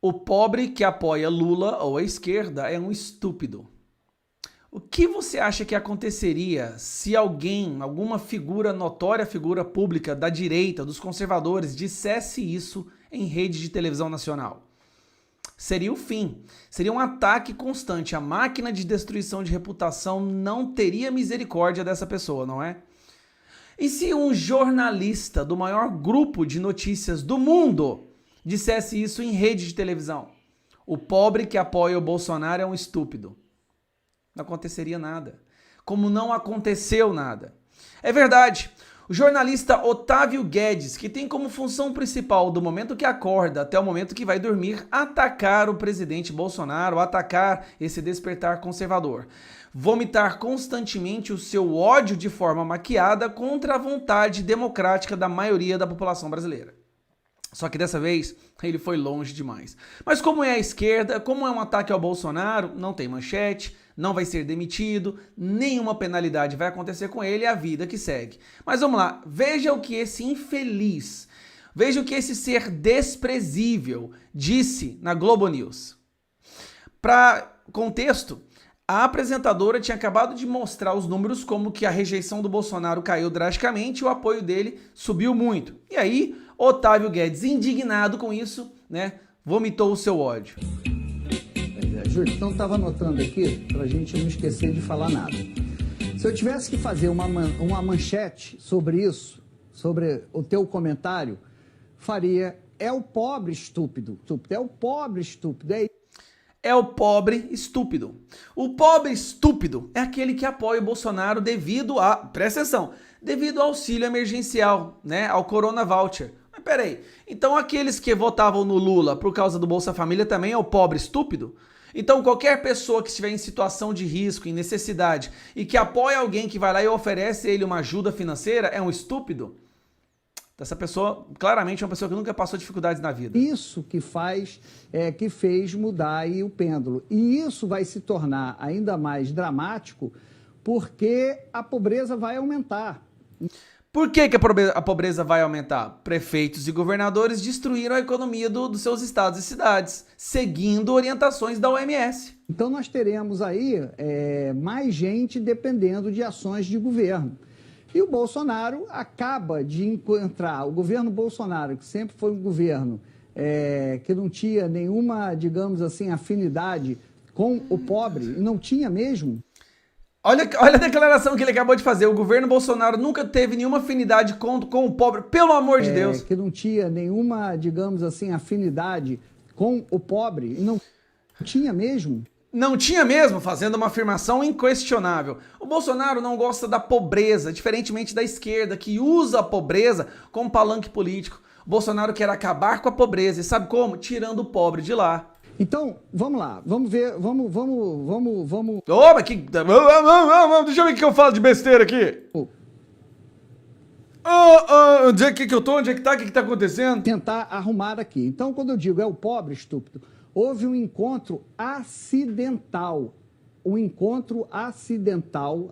O pobre que apoia Lula ou a esquerda é um estúpido. O que você acha que aconteceria se alguém, alguma figura, notória figura pública da direita, dos conservadores, dissesse isso em rede de televisão nacional? Seria o fim. Seria um ataque constante. A máquina de destruição de reputação não teria misericórdia dessa pessoa, não é? E se um jornalista do maior grupo de notícias do mundo dissesse isso em rede de televisão? O pobre que apoia o Bolsonaro é um estúpido. Não aconteceria nada. Como não aconteceu nada. É verdade. O jornalista Otávio Guedes, que tem como função principal do momento que acorda até o momento que vai dormir, atacar o presidente Bolsonaro, atacar esse despertar conservador. Vomitar constantemente o seu ódio de forma maquiada contra a vontade democrática da maioria da população brasileira. Só que dessa vez ele foi longe demais. Mas como é a esquerda, como é um ataque ao Bolsonaro, não tem manchete, não vai ser demitido, nenhuma penalidade vai acontecer com ele, é a vida que segue. Mas vamos lá, veja o que esse infeliz, veja o que esse ser desprezível disse na Globo News. Para contexto, a apresentadora tinha acabado de mostrar os números como que a rejeição do Bolsonaro caiu drasticamente e o apoio dele subiu muito. E aí, Otávio Guedes, indignado com isso, né, vomitou o seu ódio. Júlio, então estava anotando aqui para a gente não esquecer de falar nada. Se eu tivesse que fazer uma manchete sobre isso, sobre o teu comentário, faria: é o pobre estúpido, é o pobre estúpido. É o pobre estúpido. O pobre estúpido é aquele que apoia o Bolsonaro devido a, presta atenção, devido ao auxílio emergencial, né, ao Corona Voucher. Mas peraí, então aqueles que votavam no Lula por causa do Bolsa Família também é o pobre estúpido? Então qualquer pessoa que estiver em situação de risco, em necessidade, e que apoia alguém que vai lá e oferece a ele uma ajuda financeira, é um estúpido? Essa pessoa, claramente, é uma pessoa que nunca passou dificuldades na vida. Isso que que fez mudar aí o pêndulo. E isso vai se tornar ainda mais dramático porque a pobreza vai aumentar. Por que a pobreza vai aumentar? Prefeitos e governadores destruíram a economia dos seus estados e cidades, seguindo orientações da OMS. Então nós teremos aí mais gente dependendo de ações de governo. E o Bolsonaro acaba de encontrar, o governo Bolsonaro, que sempre foi um governo que não tinha nenhuma, digamos assim, afinidade com o pobre, e não tinha mesmo. Olha a declaração que ele acabou de fazer. O governo Bolsonaro nunca teve nenhuma afinidade com o pobre, pelo amor de Deus. Que não tinha nenhuma, digamos assim, afinidade com o pobre, e não tinha mesmo. Não tinha mesmo, fazendo uma afirmação inquestionável. O Bolsonaro não gosta da pobreza, diferentemente da esquerda, que usa a pobreza como palanque político. O Bolsonaro quer acabar com a pobreza, e sabe como? Tirando o pobre de lá. Então, vamos lá, vamos ver, vamos... Ô, mas que... Deixa eu ver o que eu falo de besteira aqui. Onde é que eu tô? Onde é que tá? O que tá acontecendo? Tentar arrumar aqui. Então, quando eu digo é o pobre estúpido, houve um encontro acidental. Um encontro acidental.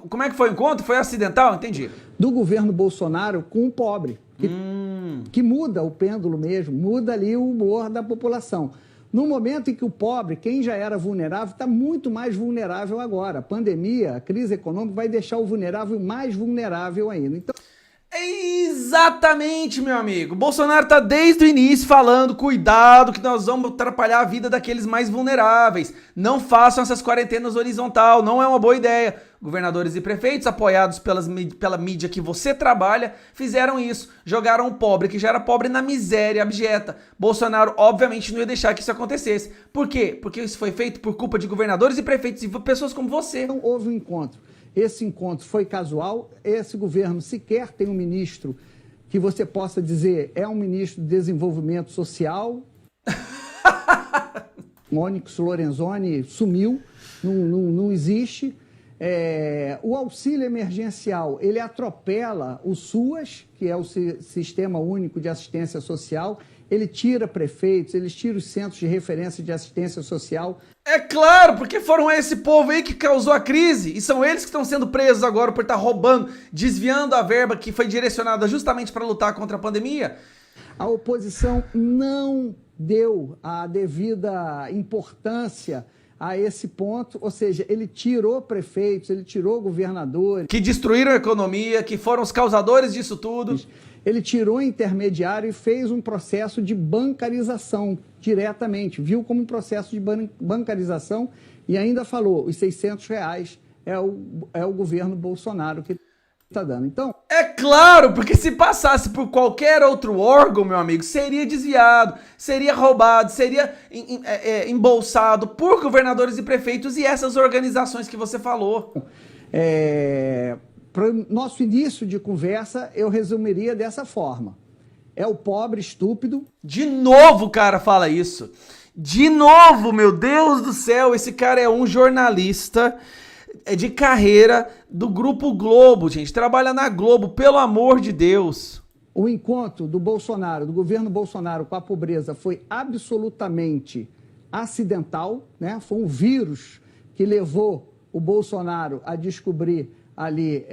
Como é que foi o encontro? Foi acidental? Entendi. Do governo Bolsonaro com o pobre. Que muda o pêndulo mesmo, muda ali o humor da população. No momento em que o pobre, quem já era vulnerável, está muito mais vulnerável agora. A pandemia, a crise econômica vai deixar o vulnerável mais vulnerável ainda. Então... Exatamente, meu amigo. Bolsonaro tá desde o início falando, cuidado que nós vamos atrapalhar a vida daqueles mais vulneráveis. Não façam essas quarentenas horizontal, não é uma boa ideia. Governadores e prefeitos, apoiados pela mídia que você trabalha, fizeram isso. Jogaram o pobre, que já era pobre, na miséria abjeta. Bolsonaro, obviamente, não ia deixar que isso acontecesse. Por quê? Porque isso foi feito por culpa de governadores e prefeitos e pessoas como você. Então, houve um encontro. Esse encontro foi casual, esse governo sequer tem um ministro que você possa dizer é um ministro de desenvolvimento social. Onyx Lorenzoni sumiu, não existe. O auxílio emergencial, ele atropela o SUAS, que é o Sistema Único de Assistência Social, ele tira prefeitos, ele tira os centros de referência de assistência social. É claro, porque foram esse povo aí que causou a crise, e são eles que estão sendo presos agora por estar roubando, desviando a verba que foi direcionada justamente para lutar contra a pandemia. A oposição não deu a devida importância a esse ponto, ou seja, ele tirou prefeitos, ele tirou governadores. Que destruíram a economia, que foram os causadores disso tudo. Ele tirou intermediário e fez um processo de bancarização diretamente, viu como um processo de bancarização e ainda falou, os R$600 é o governo Bolsonaro que está dando. Então, é claro, porque se passasse por qualquer outro órgão, meu amigo, seria desviado, seria roubado, seria embolsado por governadores e prefeitos e essas organizações que você falou. Para o nosso início de conversa, eu resumiria dessa forma. É o pobre estúpido. De novo o cara fala isso. De novo, meu Deus do céu, esse cara é um jornalista de carreira do Grupo Globo, gente. Trabalha na Globo, pelo amor de Deus. O encontro do Bolsonaro, do governo Bolsonaro com a pobreza foi absolutamente acidental, né? Foi um vírus que levou o Bolsonaro a descobrir ali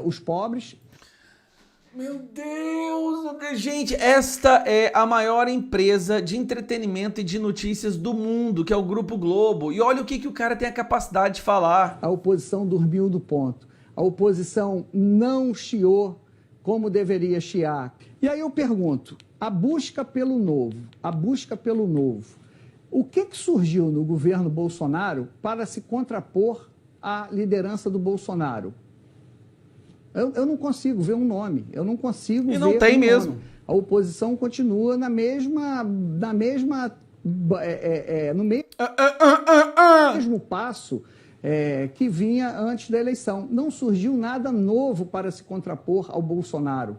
os pobres. Meu Deus, gente, esta é a maior empresa de entretenimento e de notícias do mundo, que é o Grupo Globo. E olha o que o cara tem a capacidade de falar. A oposição dormiu do ponto. A oposição não chiou como deveria chiar. E aí eu pergunto, a busca pelo novo, o que surgiu no governo Bolsonaro para se contrapor à liderança do Bolsonaro? Eu não consigo ver um nome, eu não consigo ver. E não tem mesmo. Nome. A oposição continua no mesmo passo que vinha antes da eleição. Não surgiu nada novo para se contrapor ao Bolsonaro.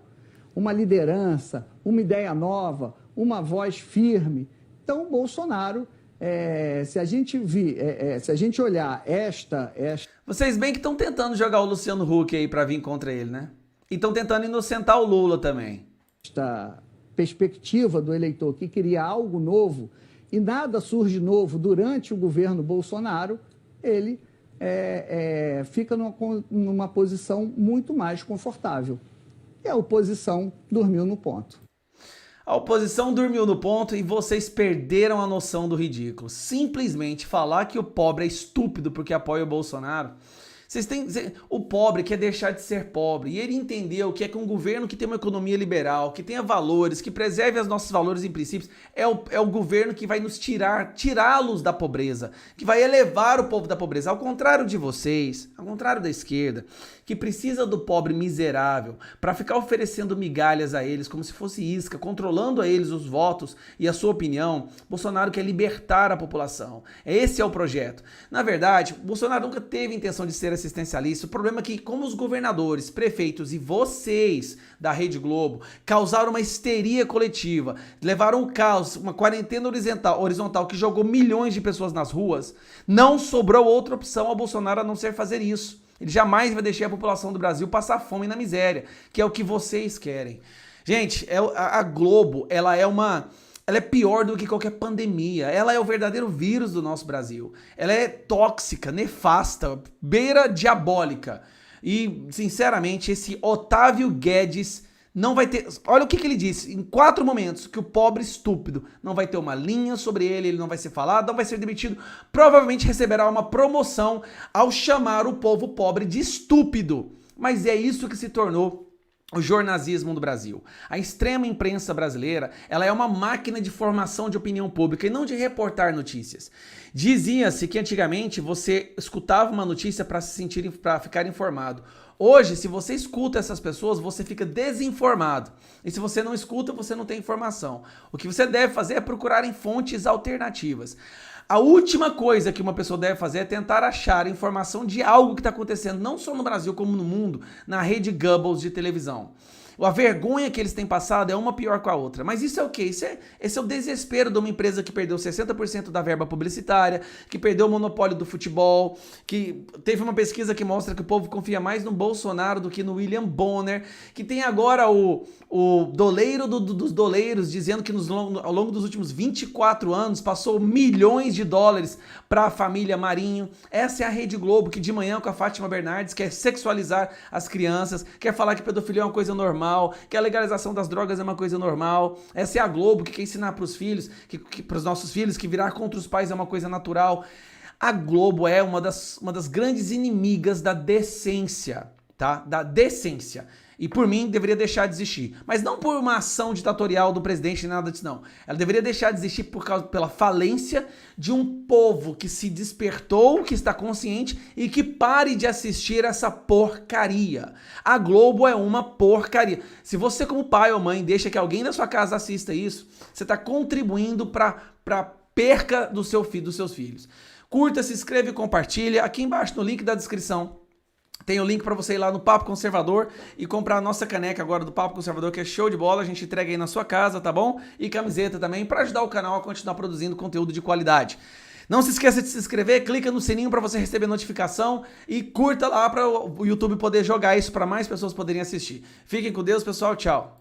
Uma liderança, uma ideia nova, uma voz firme. Então, o Bolsonaro, se a gente olhar esta... Vocês bem que estão tentando jogar o Luciano Huck aí para vir contra ele, né? E estão tentando inocentar o Lula também. Esta perspectiva do eleitor que queria algo novo e nada surge novo durante o governo Bolsonaro, ele fica numa posição muito mais confortável. E a oposição dormiu no ponto. A oposição dormiu no ponto e vocês perderam a noção do ridículo. Simplesmente falar que o pobre é estúpido porque apoia o Bolsonaro. O pobre quer deixar de ser pobre e ele entendeu que é que um governo que tem uma economia liberal, que tenha valores, que preserve os nossos valores e princípios, é o governo que vai nos tirá-los da pobreza, que vai elevar o povo da pobreza. Ao contrário de vocês, ao contrário da esquerda, que precisa do pobre miserável para ficar oferecendo migalhas a eles como se fosse isca, controlando a eles os votos e a sua opinião, Bolsonaro quer libertar a população. Esse é o projeto. Na verdade, Bolsonaro nunca teve intenção de ser assistencialista. O problema é que, como os governadores, prefeitos e vocês da Rede Globo causaram uma histeria coletiva, levaram um caos, uma quarentena horizontal que jogou milhões de pessoas nas ruas, não sobrou outra opção ao Bolsonaro a não ser fazer isso. Ele jamais vai deixar a população do Brasil passar fome na miséria, que é o que vocês querem. Gente, a Globo, ela é pior do que qualquer pandemia. Ela é o verdadeiro vírus do nosso Brasil. Ela é tóxica, nefasta, beira diabólica. E, sinceramente, esse Otávio Guedes não vai ter... Olha o que ele disse, em 4 momentos, que o pobre estúpido não vai ter uma linha sobre ele não vai ser falado, não vai ser demitido, provavelmente receberá uma promoção ao chamar o povo pobre de estúpido. Mas é isso que se tornou o jornalismo do Brasil. A extrema imprensa brasileira, ela é uma máquina de formação de opinião pública e não de reportar notícias. Dizia-se que antigamente você escutava uma notícia para ficar informado. Hoje, se você escuta essas pessoas, você fica desinformado. E se você não escuta, você não tem informação. O que você deve fazer é procurar em fontes alternativas. A última coisa que uma pessoa deve fazer é tentar achar informação de algo que está acontecendo, não só no Brasil como no mundo, na rede Goebbels de televisão. A vergonha que eles têm passado é uma pior com a outra. Mas isso é o quê? Esse é o desespero de uma empresa que perdeu 60% da verba publicitária, que perdeu o monopólio do futebol, que teve uma pesquisa que mostra que o povo confia mais no Bolsonaro do que no William Bonner, que tem agora o doleiro dos doleiros dizendo que ao longo dos últimos 24 anos passou milhões de dólares para a família Marinho. Essa é a Rede Globo, que de manhã com a Fátima Bernardes quer sexualizar as crianças, quer falar que pedofilia é uma coisa normal, normal, que a legalização das drogas é uma coisa normal. Essa é a Globo que quer ensinar para os filhos, para os nossos filhos, que virar contra os pais é uma coisa natural. A Globo é uma das grandes inimigas da decência, tá? Da decência. E por mim, deveria deixar de existir. Mas não por uma ação ditatorial do presidente, nem nada disso, não. Ela deveria deixar de existir pela falência de um povo que se despertou, que está consciente e que pare de assistir essa porcaria. A Globo é uma porcaria. Se você, como pai ou mãe, deixa que alguém da sua casa assista isso, você está contribuindo para perca do seu filho, dos seus filhos. Curta, se inscreve e compartilha. Aqui embaixo no link da descrição tem o link para você ir lá no Papo Conservador e comprar a nossa caneca agora do Papo Conservador, que é show de bola. A gente entrega aí na sua casa, tá bom? E camiseta também, para ajudar o canal a continuar produzindo conteúdo de qualidade. Não se esqueça de se inscrever, clica no sininho para você receber notificação e curta lá para o YouTube poder jogar isso para mais pessoas poderem assistir. Fiquem com Deus, pessoal. Tchau.